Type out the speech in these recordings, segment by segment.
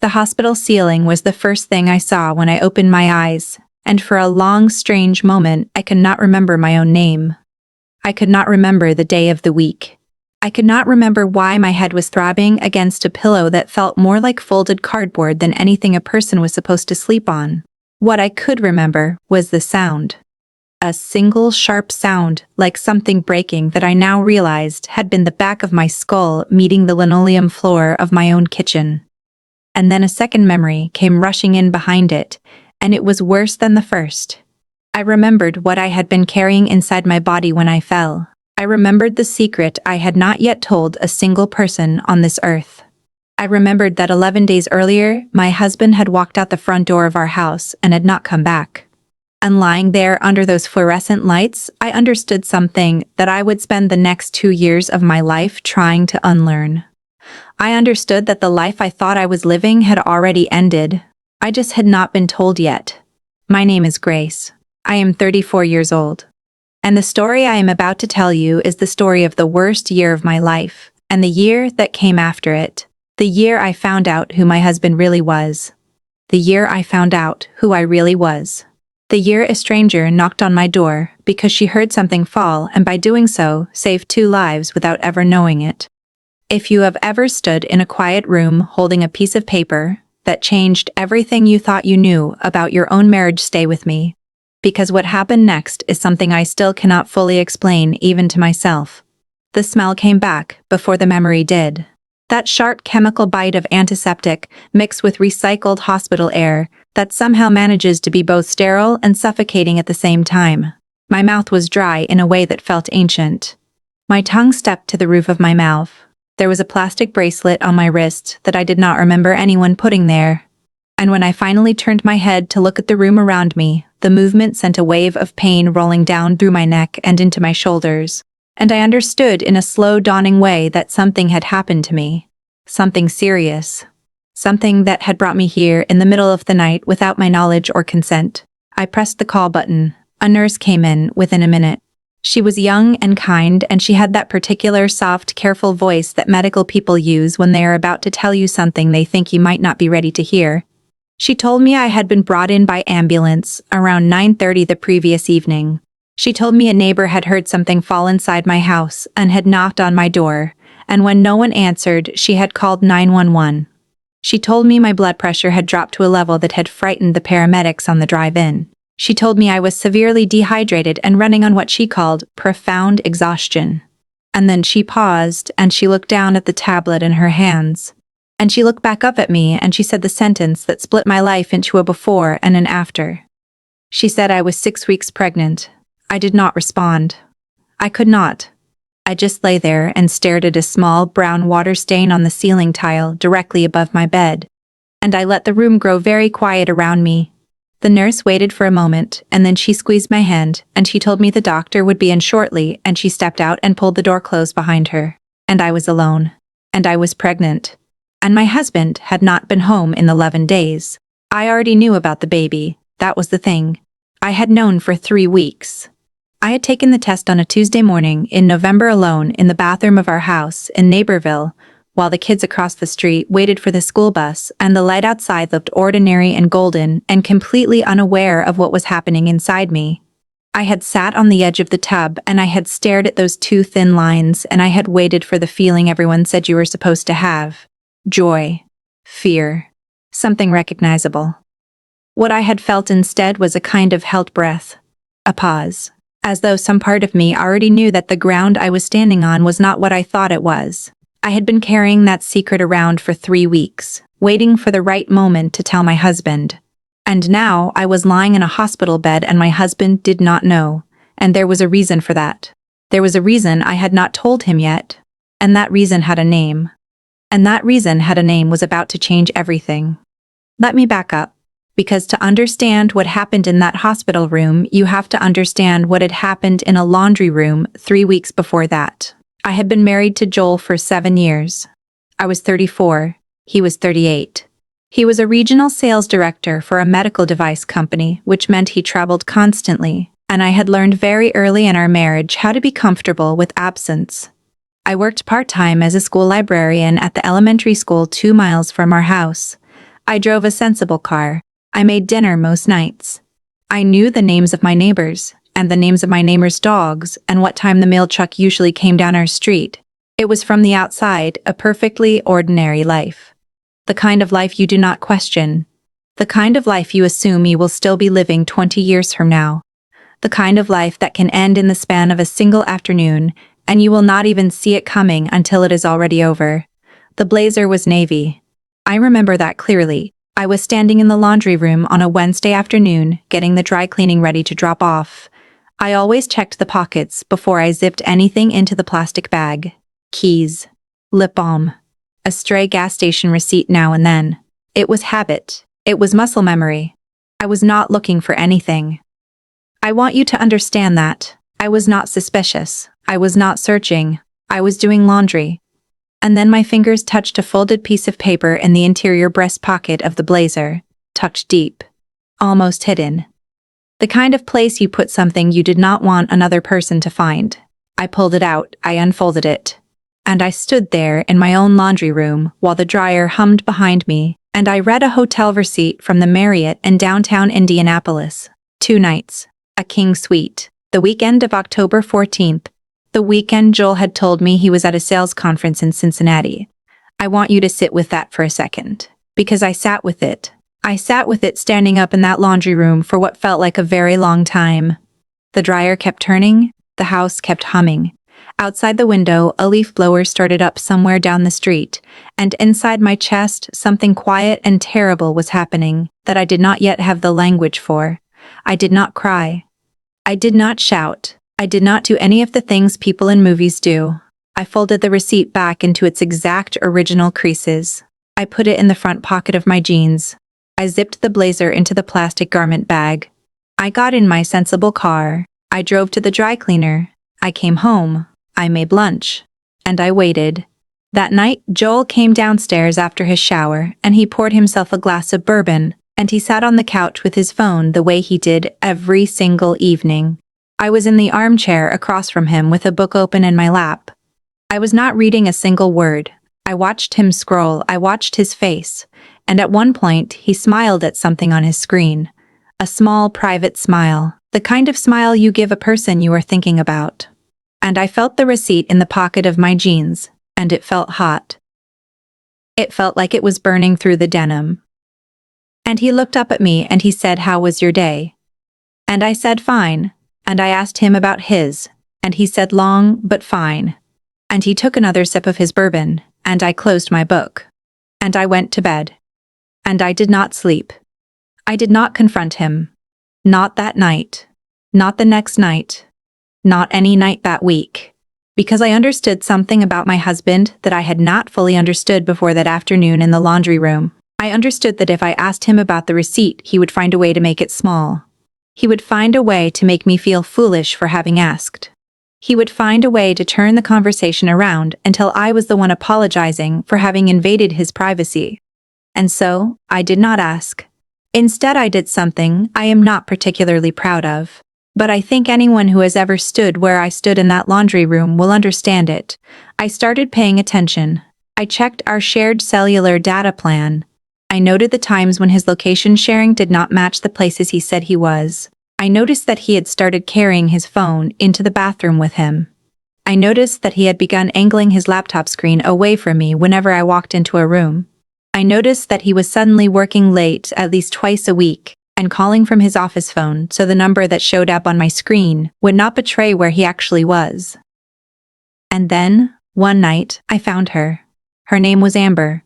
The hospital ceiling was the first thing I saw when I opened my eyes, and for a long, strange moment I could not remember my own name. I could not remember the day of the week. I could not remember why my head was throbbing against a pillow that felt more like folded cardboard than anything a person was supposed to sleep on. What I could remember was the sound. A single sharp sound, like something breaking, that I now realized had been the back of my skull meeting the linoleum floor of my own kitchen. And then a second memory came rushing in behind it, and it was worse than the first. I remembered what I had been carrying inside my body when I fell. I remembered the secret I had not yet told a single person on this earth. I remembered that 11 days earlier, my husband had walked out the front door of our house and had not come back. And lying there under those fluorescent lights, I understood something that I would spend the next 2 years of my life trying to unlearn. I understood that the life I thought I was living had already ended. I just had not been told yet. My name is Grace. I am 34 years old. And the story I am about to tell you is the story of the worst year of my life, and the year that came after it. The year I found out who my husband really was. The year I found out who I really was. The year a stranger knocked on my door because she heard something fall and by doing so saved 2 lives without ever knowing it. If you have ever stood in a quiet room holding a piece of paper that changed everything you thought you knew about your own marriage, stay with me. Because what happened next is something I still cannot fully explain even to myself. The smell came back before the memory did. That sharp chemical bite of antiseptic mixed with recycled hospital air that somehow manages to be both sterile and suffocating at the same time. My mouth was dry in a way that felt ancient. My tongue stepped to the roof of my mouth. There was a plastic bracelet on my wrist that I did not remember anyone putting there. And when I finally turned my head to look at the room around me, the movement sent a wave of pain rolling down through my neck and into my shoulders. And I understood in a slow dawning way that something had happened to me. Something serious. Something that had brought me here in the middle of the night without my knowledge or consent. I pressed the call button. A nurse came in within a minute. She was young and kind, and she had that particular soft, careful voice that medical people use when they are about to tell you something they think you might not be ready to hear. She told me I had been brought in by ambulance around 9:30 the previous evening. She told me a neighbor had heard something fall inside my house and had knocked on my door, and when no one answered, she had called 911. She told me my blood pressure had dropped to a level that had frightened the paramedics on the drive-in. She told me I was severely dehydrated and running on what she called profound exhaustion. And then she paused and she looked down at the tablet in her hands. And she looked back up at me and she said the sentence that split my life into a before and an after. She said I was 6 weeks pregnant. I did not respond. I could not. I just lay there and stared at a small brown water stain on the ceiling tile directly above my bed. And I let the room grow very quiet around me. The nurse waited for a moment, and then she squeezed my hand, and she told me the doctor would be in shortly, and she stepped out and pulled the door closed behind her. And I was alone. And I was pregnant. And my husband had not been home in 11 days. I already knew about the baby. That was the thing. I had known for 3 weeks. I had taken the test on a Tuesday morning in November alone in the bathroom of our house in Naperville, while the kids across the street waited for the school bus and the light outside looked ordinary and golden and completely unaware of what was happening inside me. I had sat on the edge of the tub and I had stared at those 2 thin lines and I had waited for the feeling everyone said you were supposed to have. Joy. Fear. Something recognizable. What I had felt instead was a kind of held breath. A pause. As though some part of me already knew that the ground I was standing on was not what I thought it was. I had been carrying that secret around for 3 weeks, waiting for the right moment to tell my husband. And now I was lying in a hospital bed and my husband did not know, and there was a reason for that. There was a reason I had not told him yet, and that reason had a name. And that reason had a name was about to change everything. Let me back up. Because to understand what happened in that hospital room, you have to understand what had happened in a laundry room 3 weeks before that. I had been married to Joel for 7 years. I was 34. He was 38. He was a regional sales director for a medical device company, which meant he traveled constantly, and I had learned very early in our marriage how to be comfortable with absence. I worked part-time as a school librarian at the elementary school 2 miles from our house. I drove a sensible car. I made dinner most nights. I knew the names of my neighbors, and the names of my neighbors' dogs, and what time the mail truck usually came down our street. It was from the outside, a perfectly ordinary life. The kind of life you do not question. The kind of life you assume you will still be living 20 years from now. The kind of life that can end in the span of a single afternoon, and you will not even see it coming until it is already over. The blazer was navy. I remember that clearly. I was standing in the laundry room on a Wednesday afternoon, getting the dry cleaning ready to drop off. I always checked the pockets before I zipped anything into the plastic bag. Keys. Lip balm. A stray gas station receipt now and then. It was habit. It was muscle memory. I was not looking for anything. I want you to understand that. I was not suspicious. I was not searching. I was doing laundry. And then my fingers touched a folded piece of paper in the interior breast pocket of the blazer, tucked deep, almost hidden. The kind of place you put something you did not want another person to find. I pulled it out, I unfolded it. And I stood there in my own laundry room while the dryer hummed behind me, and I read a hotel receipt from the Marriott in downtown Indianapolis. 2 nights. A king suite. The weekend of October 14th. The weekend Joel had told me he was at a sales conference in Cincinnati. I want you to sit with that for a second. Because I sat with it. I sat with it standing up in that laundry room for what felt like a very long time. The dryer kept turning. The house kept humming. Outside the window, a leaf blower started up somewhere down the street, and inside my chest, something quiet and terrible was happening that I did not yet have the language for. I did not cry. I did not shout. I did not do any of the things people in movies do. I folded the receipt back into its exact original creases. I put it in the front pocket of my jeans. I zipped the blazer into the plastic garment bag. I got in my sensible car. I drove to the dry cleaner. I came home. I made lunch. And I waited. That night, Joel came downstairs after his shower, and he poured himself a glass of bourbon, and he sat on the couch with his phone the way he did every single evening. I was in the armchair across from him with a book open in my lap. I was not reading a single word. I watched him scroll, I watched his face, and at one point he smiled at something on his screen. A small, private smile, the kind of smile you give a person you are thinking about. And I felt the receipt in the pocket of my jeans, and it felt hot. It felt like it was burning through the denim. And he looked up at me and he said, "How was your day?" And I said, "Fine." And I asked him about his, and he said, "Long, but fine." And he took another sip of his bourbon, and I closed my book. And I went to bed. And I did not sleep. I did not confront him. Not that night. Not the next night. Not any night that week. Because I understood something about my husband that I had not fully understood before that afternoon in the laundry room. I understood that if I asked him about the receipt, he would find a way to make it small. He would find a way to make me feel foolish for having asked. He would find a way to turn the conversation around until I was the one apologizing for having invaded his privacy. And so, I did not ask. Instead, I did something I am not particularly proud of. But I think anyone who has ever stood where I stood in that laundry room will understand it. I started paying attention. I checked our shared cellular data plan. I noted the times when his location sharing did not match the places he said he was. I noticed that he had started carrying his phone into the bathroom with him. I noticed that he had begun angling his laptop screen away from me whenever I walked into a room. I noticed that he was suddenly working late at least twice a week, and calling from his office phone so the number that showed up on my screen would not betray where he actually was. And then, one night, I found her. Her name was Amber.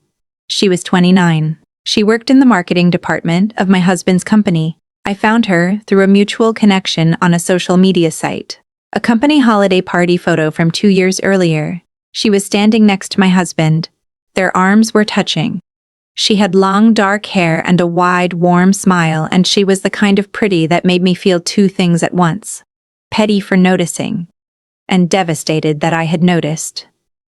She was 29. She worked in the marketing department of my husband's company. I found her through a mutual connection on a social media site. A company holiday party photo from 2 years earlier. She was standing next to my husband. Their arms were touching. She had long dark hair and a wide, warm smile, and she was the kind of pretty that made me feel 2 things at once. Petty for noticing, and devastated that I had noticed.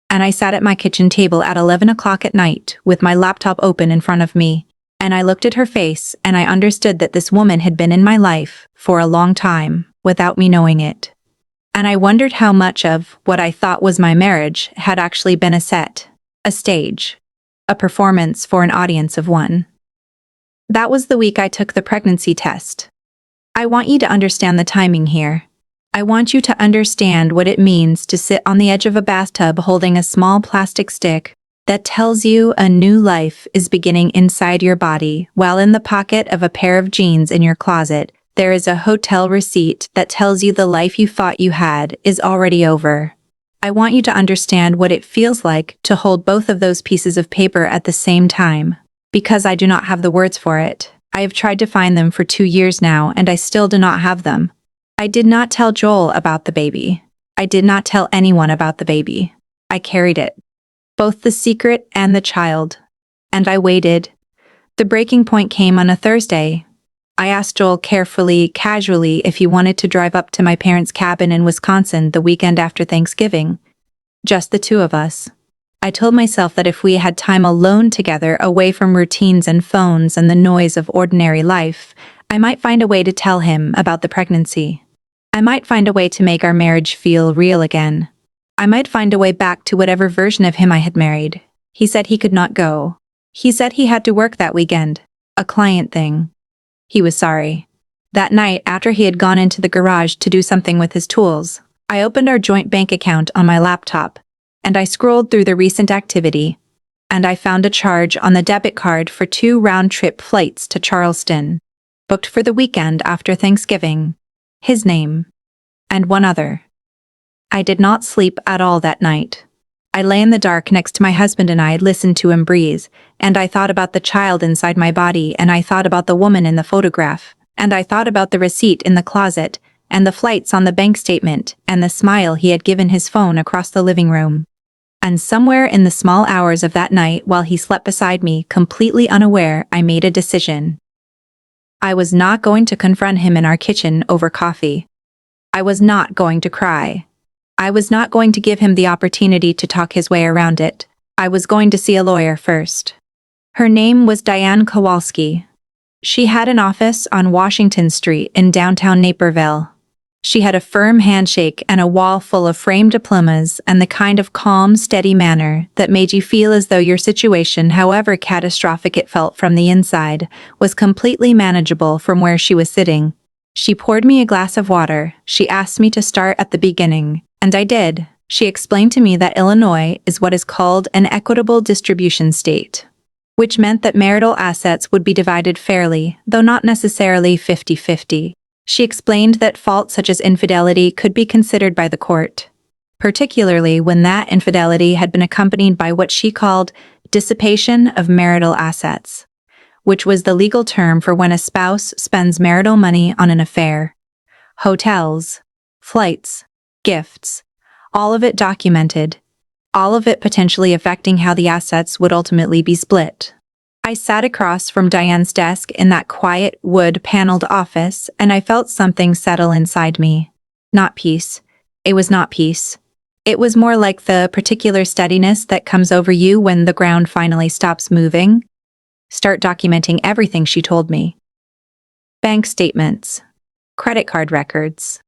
And I sat at my kitchen table at 11 o'clock at night with my laptop open in front of me, and I looked at her face and I understood that this woman had been in my life for a long time without me knowing it. And I wondered how much of what I thought was my marriage had actually been a set, a stage. A performance for an audience of one. That was the week I took the pregnancy test. I want you to understand the timing here. I want you to understand what it means to sit on the edge of a bathtub holding a small plastic stick that tells you a new life is beginning inside your body, while in the pocket of a pair of jeans in your closet, there is a hotel receipt that tells you the life you thought you had is already over. I want you to understand what it feels like to hold both of those pieces of paper at the same time. Because I do not have the words for it. I have tried to find them for 2 years now, and I still do not have them. I did not tell Joel about the baby. I did not tell anyone about the baby. I carried it. Both the secret and the child. And I waited. The breaking point came on a Thursday. I asked Joel carefully, casually, if he wanted to drive up to my parents' cabin in Wisconsin the weekend after Thanksgiving. Just the two of us. I told myself that if we had time alone together, away from routines and phones and the noise of ordinary life, I might find a way to tell him about the pregnancy. I might find a way to make our marriage feel real again. I might find a way back to whatever version of him I had married. He said he could not go. He said he had to work that weekend. A client thing. He was sorry. That night, after he had gone into the garage to do something with his tools, I opened our joint bank account on my laptop, and I scrolled through the recent activity, and I found a charge on the debit card for 2 round-trip flights to Charleston, booked for the weekend after Thanksgiving. His name. And one other. I did not sleep at all that night. I lay in the dark next to my husband and I listened to him breathe, and I thought about the child inside my body, and I thought about the woman in the photograph, and I thought about the receipt in the closet, and the flights on the bank statement, and the smile he had given his phone across the living room. And somewhere in the small hours of that night, while he slept beside me, completely unaware, I made a decision. I was not going to confront him in our kitchen over coffee. I was not going to cry. I was not going to give him the opportunity to talk his way around it. I was going to see a lawyer first. Her name was Diane Kowalski. She had an office on Washington Street in downtown Naperville. She had a firm handshake and a wall full of framed diplomas and the kind of calm, steady manner that made you feel as though your situation, however catastrophic it felt from the inside, was completely manageable from where she was sitting. She poured me a glass of water. She asked me to start at the beginning, and I did. She explained to me that Illinois is what is called an equitable distribution state, which meant that marital assets would be divided fairly, though not necessarily 50-50. She explained that faults such as infidelity could be considered by the court, particularly when that infidelity had been accompanied by what she called dissipation of marital assets, which was the legal term for when a spouse spends marital money on an affair. Hotels, flights, gifts, all of it documented, all of it potentially affecting how the assets would ultimately be split. I sat across from Diane's desk in that quiet, wood-paneled office, and I felt something settle inside me. Not peace. It was not peace. It was more like the particular steadiness that comes over you when the ground finally stops moving. Start documenting everything, she told me. Bank statements, credit card records,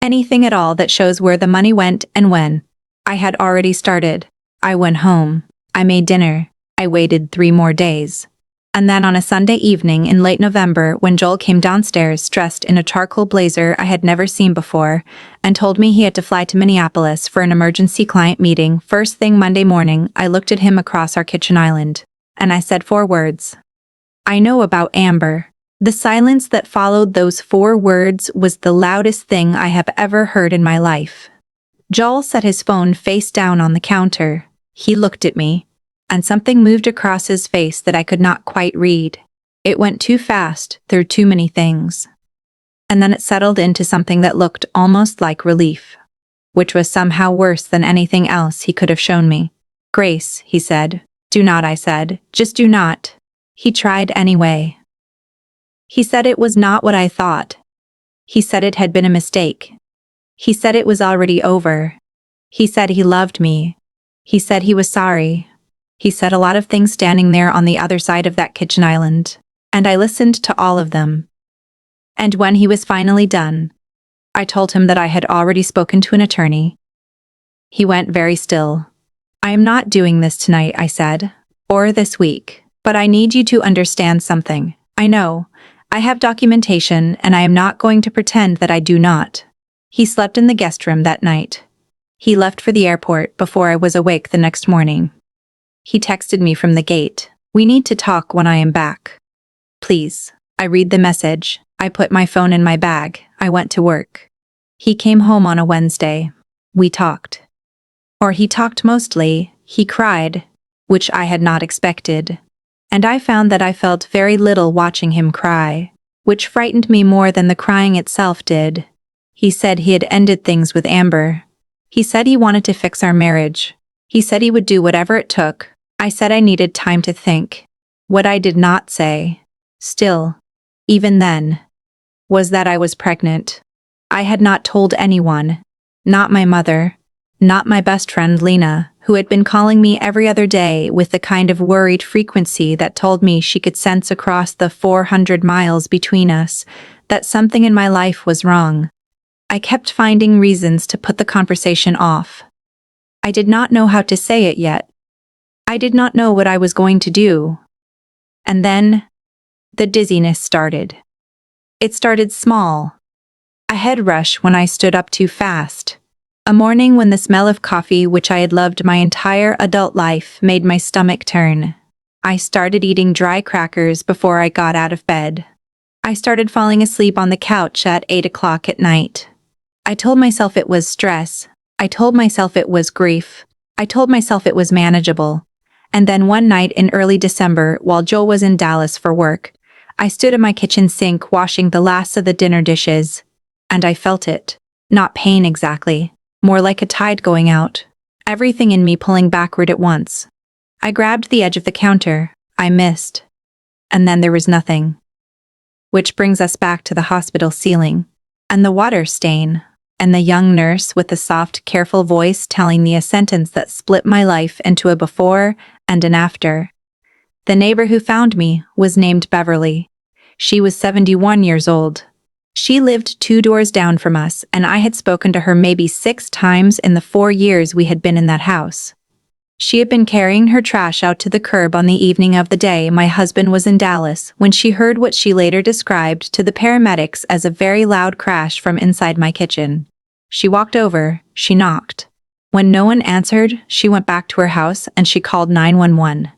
anything at all that shows where the money went and when. I had already started. I went home. I made dinner. I waited 3 more days. And then on a Sunday evening in late November, when Joel came downstairs dressed in a charcoal blazer I had never seen before, and told me he had to fly to Minneapolis for an emergency client meeting first thing Monday morning, I looked at him across our kitchen island, and I said 4 words. I know about Amber. The silence that followed those 4 words was the loudest thing I have ever heard in my life. Joel set his phone face down on the counter. He looked at me, and something moved across his face that I could not quite read. It went too fast, through too many things. And then it settled into something that looked almost like relief, which was somehow worse than anything else he could have shown me. Grace, he said. Do not, I said. Just do not. He tried anyway. He said it was not what I thought. He said it had been a mistake. He said it was already over. He said he loved me. He said he was sorry. He said a lot of things standing there on the other side of that kitchen island, and I listened to all of them. And when he was finally done, I told him that I had already spoken to an attorney. He went very still. I am not doing this tonight, I said, or this week, but I need you to understand something. I know. I have documentation, and I am not going to pretend that I do not. He slept in the guest room that night. He left for the airport before I was awake the next morning. He texted me from the gate. We need to talk when I am back. Please. I read the message. I put my phone in my bag. I went to work. He came home on a Wednesday. We talked. Or he talked mostly. He cried, which I had not expected. And I found that I felt very little watching him cry, which frightened me more than the crying itself did. He said he had ended things with Amber. He said he wanted to fix our marriage. He said he would do whatever it took. I said I needed time to think. What I did not say, still, even then, was that I was pregnant. I had not told anyone, not my mother, not my best friend Lena, who had been calling me every other day with the kind of worried frequency that told me she could sense across the 400 miles between us that something in my life was wrong. I kept finding reasons to put the conversation off. I did not know how to say it yet. I did not know what I was going to do. And then, the dizziness started. It started small. A head rush when I stood up too fast. A morning when the smell of coffee, which I had loved my entire adult life, made my stomach turn. I started eating dry crackers before I got out of bed. I started falling asleep on the couch at 8 o'clock at night. I told myself it was stress. I told myself it was grief. I told myself it was manageable. And then one night in early December, while Joel was in Dallas for work, I stood at my kitchen sink washing the last of the dinner dishes. And I felt it. Not pain exactly. More like a tide going out. Everything in me pulling backward at once. I grabbed the edge of the counter. I missed. And then there was nothing. Which brings us back to the hospital ceiling. And the water stain. And the young nurse with the soft, careful voice telling me a sentence that split my life into a before and an after. The neighbor who found me was named Beverly. She was 71 years old. She lived 2 doors down from us, and I had spoken to her maybe 6 times in the 4 years we had been in that house. She had been carrying her trash out to the curb on the evening of the day my husband was in Dallas when she heard what she later described to the paramedics as a very loud crash from inside my kitchen. She walked over, she knocked. When no one answered, she went back to her house and she called 911.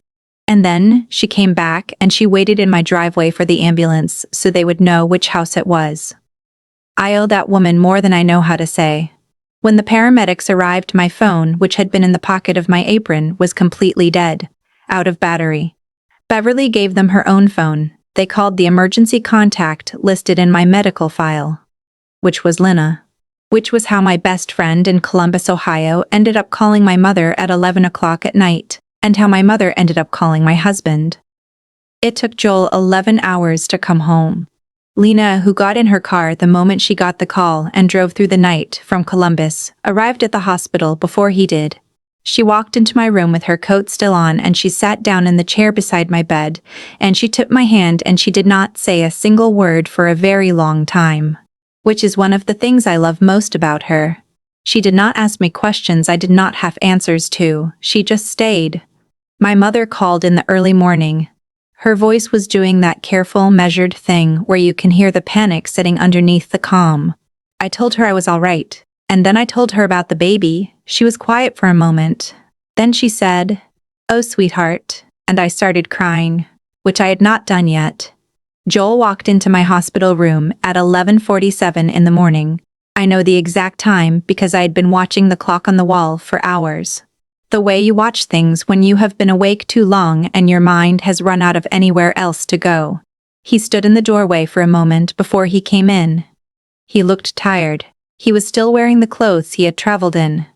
And then, she came back and she waited in my driveway for the ambulance so they would know which house it was. I owe that woman more than I know how to say. When the paramedics arrived, my phone, which had been in the pocket of my apron, was completely dead, out of battery. Beverly gave them her own phone. They called the emergency contact listed in my medical file, which was Lena. Which was how my best friend in Columbus, Ohio, ended up calling my mother at 11 o'clock at night, and how my mother ended up calling my husband. It took Joel 11 hours to come home. Lena, who got in her car the moment she got the call and drove through the night from Columbus, arrived at the hospital before he did. She walked into my room with her coat still on and she sat down in the chair beside my bed, and she took my hand and she did not say a single word for a very long time. Which is one of the things I love most about her. She did not ask me questions I did not have answers to, she just stayed. My mother called in the early morning. Her voice was doing that careful, measured thing where you can hear the panic sitting underneath the calm. I told her I was all right, and then I told her about the baby. She was quiet for a moment. Then she said, "Oh, sweetheart," and I started crying, which I had not done yet. Joel walked into my hospital room at 11:47 in the morning. I know the exact time because I had been watching the clock on the wall for hours. The way you watch things when you have been awake too long and your mind has run out of anywhere else to go. He stood in the doorway for a moment before he came in. He looked tired. He was still wearing the clothes he had traveled in.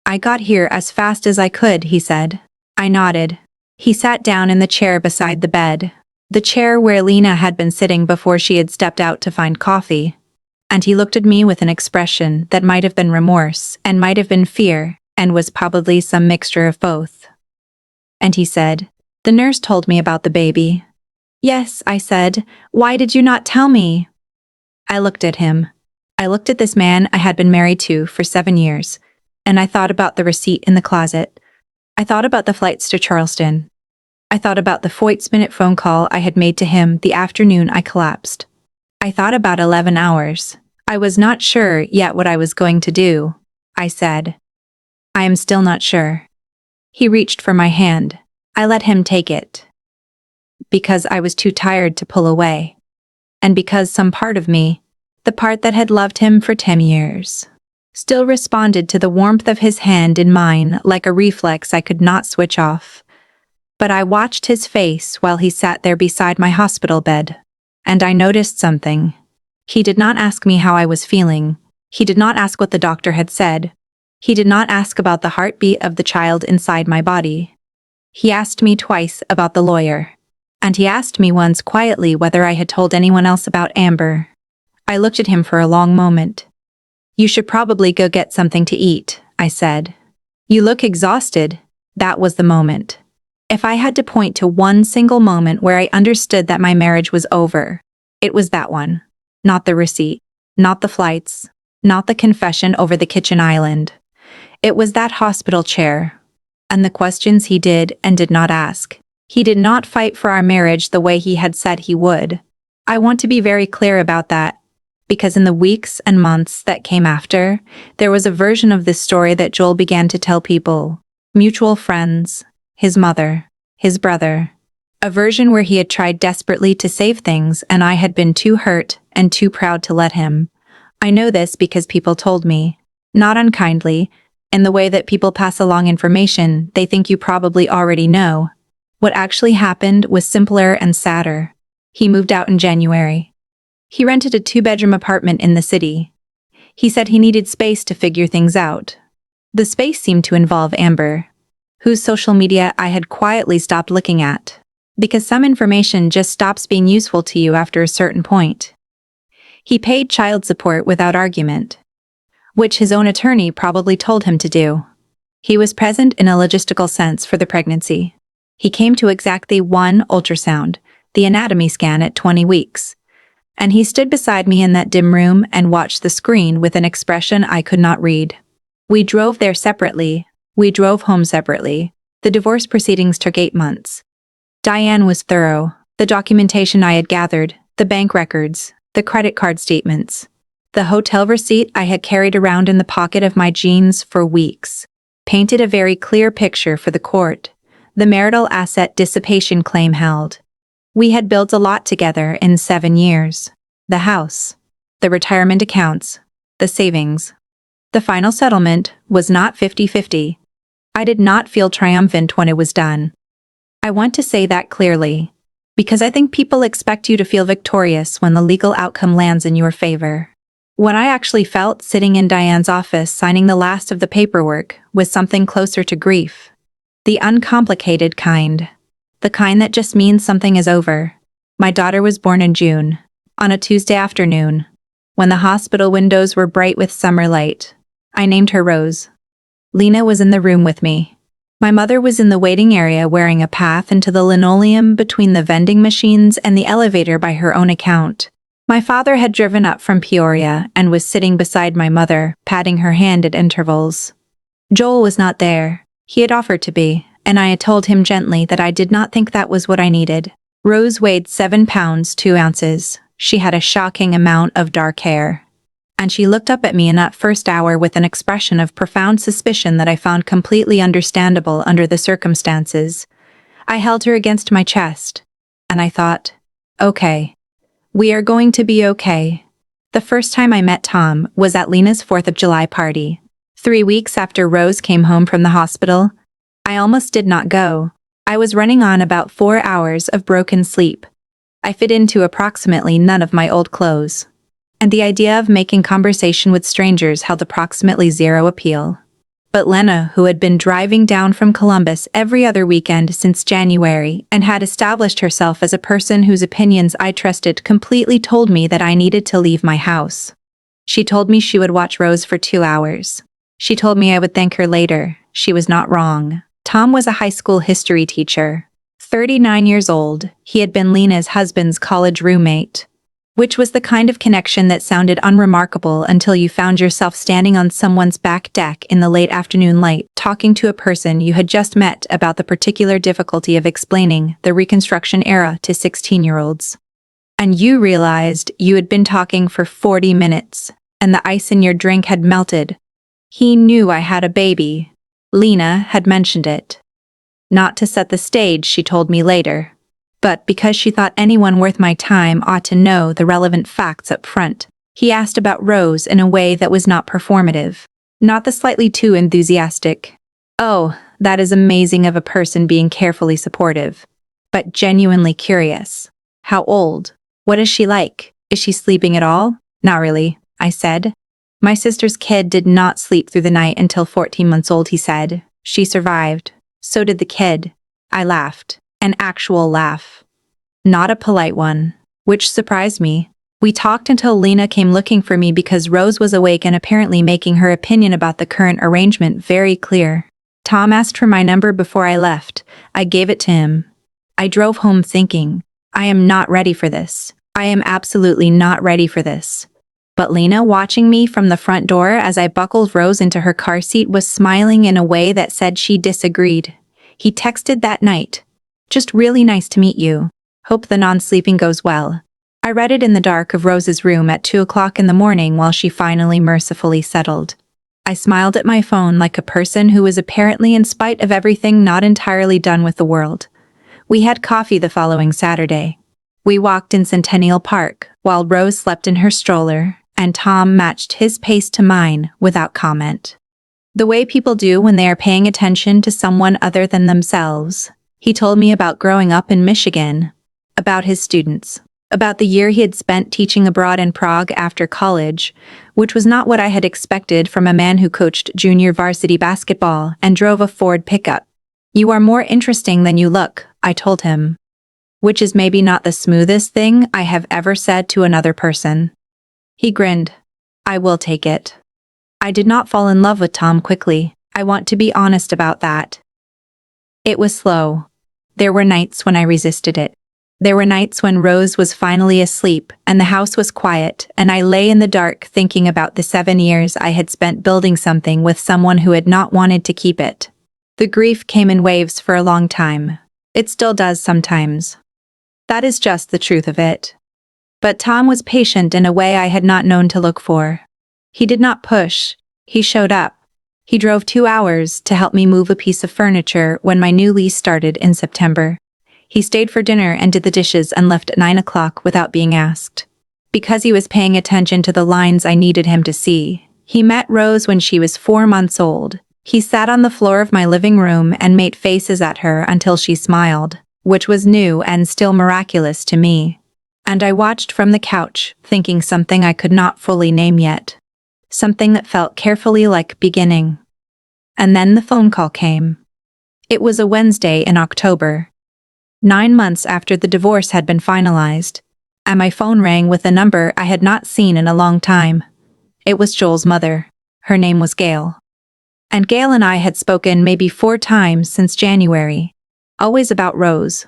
"I got here as fast as I could," he said. I nodded. He sat down in the chair beside the bed. The chair where Lena had been sitting before she had stepped out to find coffee. And he looked at me with an expression that might have been remorse and might have been fear, and was probably some mixture of both. And he said, "The nurse told me about the baby." "Yes," I said. "Why did you not tell me?" I looked at him. I looked at this man I had been married to for 7 years, and I thought about the receipt in the closet. I thought about the flights to Charleston. I thought about the 40-minute phone call I had made to him the afternoon I collapsed. I thought about 11 hours. I was not sure yet what I was going to do, I said. I am still not sure. He reached for my hand. I let him take it. Because I was too tired to pull away. And because some part of me, the part that had loved him for 10 years, still responded to the warmth of his hand in mine like a reflex I could not switch off. But I watched his face while he sat there beside my hospital bed, and I noticed something. He did not ask me how I was feeling. He did not ask what the doctor had said. He did not ask about the heartbeat of the child inside my body. He asked me twice about the lawyer. And he asked me once quietly whether I had told anyone else about Amber. I looked at him for a long moment. You should probably go get something to eat, I said. You look exhausted. That was the moment. If I had to point to one single moment where I understood that my marriage was over, it was that one. Not the receipt, not the flights, not the confession over the kitchen island. It was that hospital chair. And the questions he did and did not ask. He did not fight for our marriage the way he had said he would. I want to be very clear about that, because in the weeks and months that came after, there was a version of this story that Joel began to tell people, mutual friends, his mother, his brother, a version where he had tried desperately to save things and I had been too hurt and too proud to let him. I know this because people told me, not unkindly, in the way that people pass along information they think you probably already know. What actually happened was simpler and sadder. He moved out in January. He rented a 2-bedroom apartment in the city. He said he needed space to figure things out. The space seemed to involve Amber, whose social media I had quietly stopped looking at, because some information just stops being useful to you after a certain point. He paid child support without argument, which his own attorney probably told him to do. He was present in a logistical sense for the pregnancy. He came to exactly one ultrasound, the anatomy scan at 20 weeks. And he stood beside me in that dim room and watched the screen with an expression I could not read. We drove there separately. We drove home separately. The divorce proceedings took 8 months. Diane was thorough. The documentation I had gathered, the bank records, the credit card statements, the hotel receipt I had carried around in the pocket of my jeans for weeks, painted a very clear picture for the court. The marital asset dissipation claim held. We had built a lot together in 7 years. The house, the retirement accounts, the savings. The final settlement was not 50-50. I did not feel triumphant when it was done. I want to say that clearly, because I think people expect you to feel victorious when the legal outcome lands in your favor. What I actually felt sitting in Diane's office signing the last of the paperwork was something closer to grief. The uncomplicated kind. The kind that just means something is over. My daughter was born in June, on a Tuesday afternoon, when the hospital windows were bright with summer light. I named her Rose. Lena was in the room with me. My mother was in the waiting area wearing a path into the linoleum between the vending machines and the elevator by her own account. My father had driven up from Peoria and was sitting beside my mother, patting her hand at intervals. Joel was not there. He had offered to be, and I had told him gently that I did not think that was what I needed. Rose weighed 7 pounds 2 ounces. She had a shocking amount of dark hair. And she looked up at me in that first hour with an expression of profound suspicion that I found completely understandable under the circumstances. I held her against my chest, and I thought, okay, we are going to be okay. The first time I met Tom was at Lena's 4th of July party. 3 weeks after Rose came home from the hospital, I almost did not go. I was running on about 4 hours of broken sleep. I fit into approximately none of my old clothes. And the idea of making conversation with strangers held approximately zero appeal. But Lena, who had been driving down from Columbus every other weekend since January and had established herself as a person whose opinions I trusted, completely told me that I needed to leave my house. She told me she would watch Rose for 2 hours. She told me I would thank her later. She was not wrong. Tom was a high school history teacher. 39 years old, he had been Lena's husband's college roommate. which was the kind of connection that sounded unremarkable until you found yourself standing on someone's back deck in the late afternoon light, talking to a person you had just met about the particular difficulty of explaining the Reconstruction era to 16-year-olds. And you realized you had been talking for 40 minutes, and the ice in your drink had melted. He knew I had a baby. Lena had mentioned it. Not to set the stage, she told me later, but because she thought anyone worth my time ought to know the relevant facts up front. He asked about Rose in a way that was not performative, not the slightly too enthusiastic, "Oh, that is amazing of a person being carefully supportive," but genuinely curious. "How old? What is she like? Is she sleeping at all?" "Not really," I said. "My sister's kid did not sleep through the night until 14 months old," he said. "She survived. So did the kid." I laughed. An actual laugh. Not a polite one, which surprised me. We talked until Lena came looking for me because Rose was awake and apparently making her opinion about the current arrangement very clear. Tom asked for my number before I left. I gave it to him. I drove home thinking, I am not ready for this. I am absolutely not ready for this. But Lena, watching me from the front door as I buckled Rose into her car seat, was smiling in a way that said she disagreed. He texted that night. "Just really nice to meet you. Hope the non-sleeping goes well." I read it in the dark of Rose's room at 2 o'clock in the morning while she finally mercifully settled. I smiled at my phone like a person who was apparently, in spite of everything, not entirely done with the world. We had coffee the following Saturday. We walked in Centennial Park while Rose slept in her stroller, and Tom matched his pace to mine without comment. The way people do when they are paying attention to someone other than themselves. He told me about growing up in Michigan, about his students, about the year he had spent teaching abroad in Prague after college, which was not what I had expected from a man who coached junior varsity basketball and drove a Ford pickup. "You are more interesting than you look," I told him, which is maybe not the smoothest thing I have ever said to another person. He grinned. "I will take it." I did not fall in love with Tom quickly. I want to be honest about that. It was slow. There were nights when I resisted it. There were nights when Rose was finally asleep and the house was quiet and I lay in the dark thinking about the 7 years I had spent building something with someone who had not wanted to keep it. The grief came in waves for a long time. It still does sometimes. That is just the truth of it. But Tom was patient in a way I had not known to look for. He did not push. He showed up. He drove 2 hours to help me move a piece of furniture when my new lease started in September. He stayed for dinner and did the dishes and left at 9 o'clock without being asked. Because he was paying attention to the lines I needed him to see. He met Rose when she was 4 months old. He sat on the floor of my living room and made faces at her until she smiled, which was new and still miraculous to me. And I watched from the couch, thinking something I could not fully name yet. Something that felt carefully like beginning. And then the phone call came. It was a Wednesday in October, 9 months after the divorce had been finalized, and my phone rang with a number I had not seen in a long time. It was Joel's mother. Her name was Gail. And Gail and I had spoken maybe 4 times since January. Always about Rose.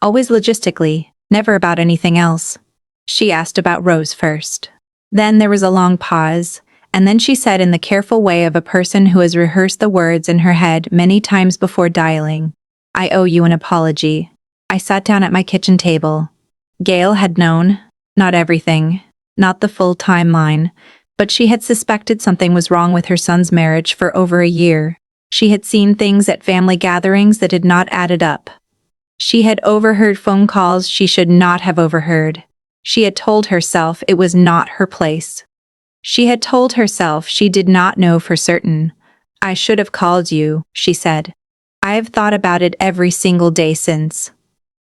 Always logistically, never about anything else. She asked about Rose first. Then there was a long pause, and then she said in the careful way of a person who has rehearsed the words in her head many times before dialing, "I owe you an apology." I sat down at my kitchen table. Gail had known, not everything, not the full timeline, but she had suspected something was wrong with her son's marriage for over a year. She had seen things at family gatherings that had not added up. She had overheard phone calls she should not have overheard. She had told herself it was not her place. She had told herself she did not know for certain. "I should have called you," she said. "I have thought about it every single day since."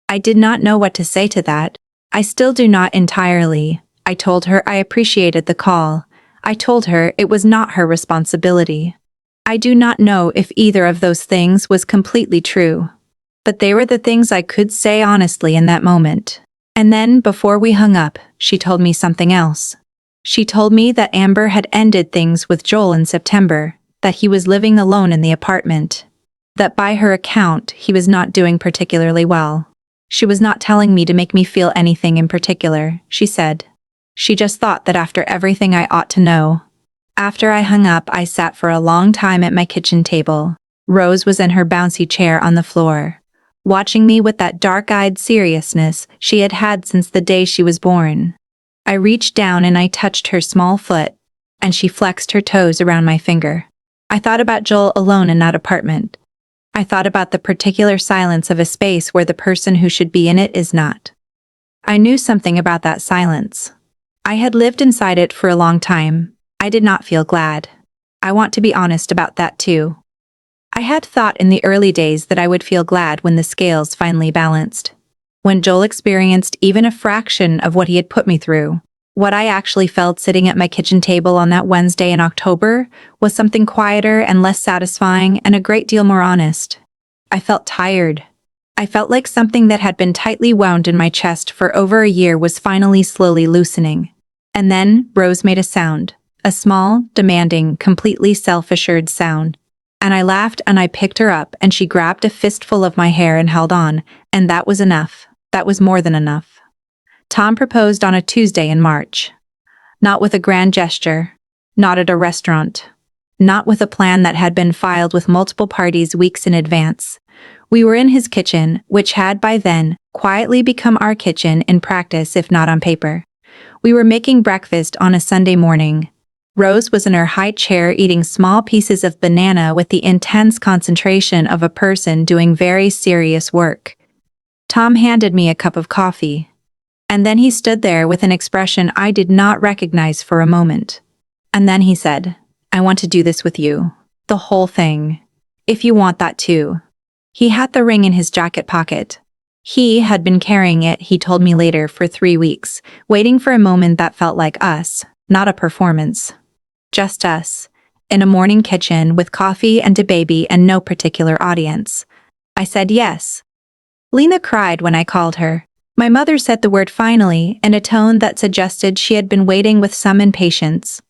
I did not know what to say to that. I still do not entirely. I told her I appreciated the call. I told her it was not her responsibility. I do not know if either of those things was completely true. But they were the things I could say honestly in that moment. And then, before we hung up, she told me something else. She told me that Amber had ended things with Joel in September, that he was living alone in the apartment. That by her account, he was not doing particularly well. She was not telling me to make me feel anything in particular, she said. She just thought that after everything I ought to know. After I hung up, I sat for a long time at my kitchen table. Rose was in her bouncy chair on the floor, watching me with that dark-eyed seriousness she had had since the day she was born. I reached down and I touched her small foot, and she flexed her toes around my finger. I thought about Joel alone in that apartment. I thought about the particular silence of a space where the person who should be in it is not. I knew something about that silence. I had lived inside it for a long time. I did not feel glad. I want to be honest about that too. I had thought in the early days that I would feel glad when the scales finally balanced. When Joel experienced even a fraction of what he had put me through. What I actually felt sitting at my kitchen table on that Wednesday in October was something quieter and less satisfying and a great deal more honest. I felt tired. I felt like something that had been tightly wound in my chest for over a year was finally slowly loosening. And then Rose made a sound, a small, demanding, completely self-assured sound. And I laughed and I picked her up and she grabbed a fistful of my hair and held on, and that was enough. That was more than enough. Tom proposed on a Tuesday in March. Not with a grand gesture. Not at a restaurant. Not with a plan that had been filed with multiple parties weeks in advance. We were in his kitchen, which had by then quietly become our kitchen in practice if not on paper. We were making breakfast on a Sunday morning. Rose was in her high chair eating small pieces of banana with the intense concentration of a person doing very serious work. Tom handed me a cup of coffee. And then he stood there with an expression I did not recognize for a moment. And then he said, "I want to do this with you. The whole thing. If you want that too." He had the ring in his jacket pocket. He had been carrying it, he told me later, for 3 weeks, waiting for a moment that felt like us, not a performance. Just us, in a morning kitchen with coffee and a baby and no particular audience. I said yes. Lena cried when I called her. My mother said the word finally in a tone that suggested she had been waiting with some impatience.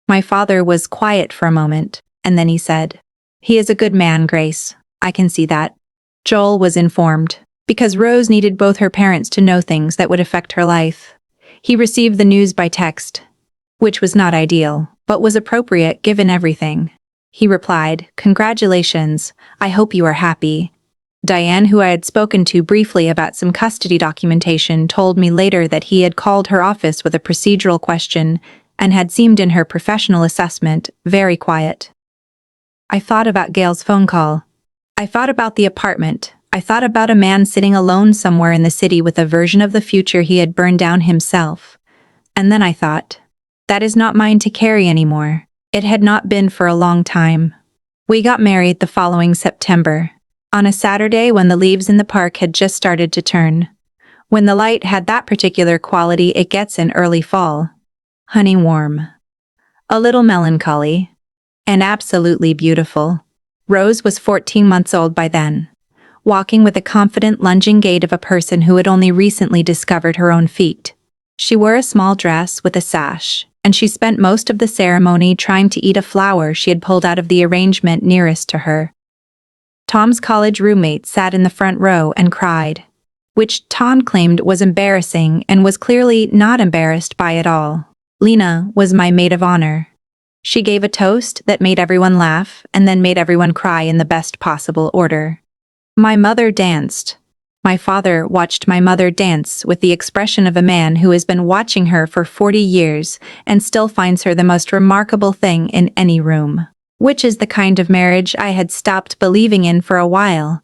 My father was quiet for a moment, and then he said, "He is a good man, Grace. I can see that." Joel was informed, because Rose needed both her parents to know things that would affect her life. He received the news by text, which was not ideal, but was appropriate given everything. He replied, "Congratulations, I hope you are happy." Diane, who I had spoken to briefly about some custody documentation, told me later that he had called her office with a procedural question and had seemed in her professional assessment very quiet. I thought about Gail's phone call. I thought about the apartment. I thought about a man sitting alone somewhere in the city with a version of the future he had burned down himself. And then I thought, that is not mine to carry anymore. It had not been for a long time. We got married the following September. On a Saturday when the leaves in the park had just started to turn. When the light had that particular quality it gets in early fall. Honey warm. A little melancholy. And absolutely beautiful. Rose was 14 months old by then. Walking with the confident lunging gait of a person who had only recently discovered her own feet. She wore a small dress with a sash, and she spent most of the ceremony trying to eat a flower she had pulled out of the arrangement nearest to her. Tom's college roommate sat in the front row and cried, which Tom claimed was embarrassing and was clearly not embarrassed by it all. Lena was my maid of honor. She gave a toast that made everyone laugh and then made everyone cry in the best possible order. My mother danced. My father watched my mother dance with the expression of a man who has been watching her for 40 years and still finds her the most remarkable thing in any room. Which is the kind of marriage I had stopped believing in for a while,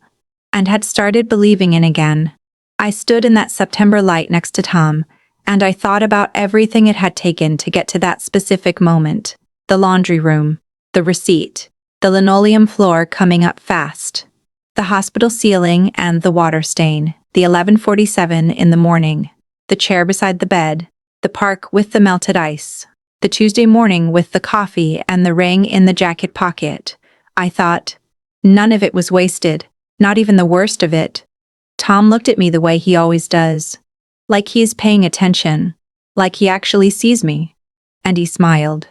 and had started believing in again. I stood in that September light next to Tom, and I thought about everything it had taken to get to that specific moment. The laundry room, the receipt, the linoleum floor coming up fast, the hospital ceiling and the water stain, the 11:47 in the morning, the chair beside the bed, the park with the melted ice. The Tuesday morning with the coffee and the ring in the jacket pocket. I thought, none of it was wasted, not even the worst of it. Tom looked at me the way he always does. Like he is paying attention. Like he actually sees me. And he smiled.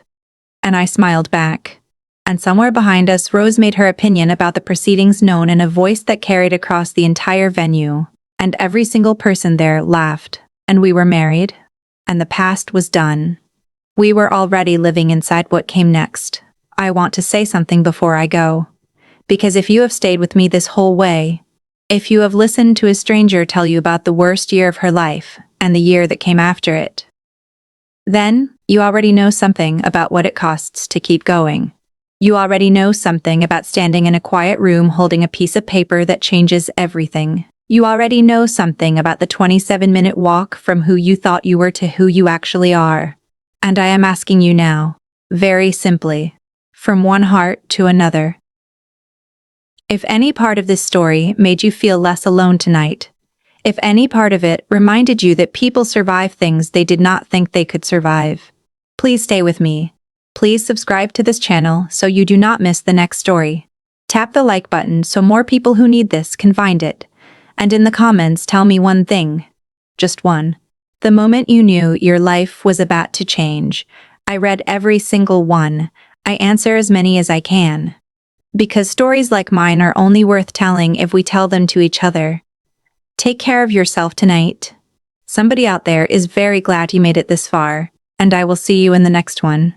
And I smiled back. And somewhere behind us Rose made her opinion about the proceedings known in a voice that carried across the entire venue. And every single person there laughed. And we were married. and the past was done. We were already living inside what came next. I want to say something before I go. Because if you have stayed with me this whole way, if you have listened to a stranger tell you about the worst year of her life and the year that came after it, then you already know something about what it costs to keep going. You already know something about standing in a quiet room holding a piece of paper that changes everything. You already know something about the 27-minute walk from who you thought you were to who you actually are. And I am asking you now, very simply, from one heart to another. If any part of this story made you feel less alone tonight, if any part of it reminded you that people survive things they did not think they could survive, please stay with me. Please subscribe to this channel so you do not miss the next story. Tap the like button so more people who need this can find it. And in the comments tell me one thing. Just one. The moment you knew your life was about to change. I read every single one. I answer as many as I can. Because stories like mine are only worth telling if we tell them to each other. Take care of yourself tonight. Somebody out there is very glad you made it this far, and I will see you in the next one.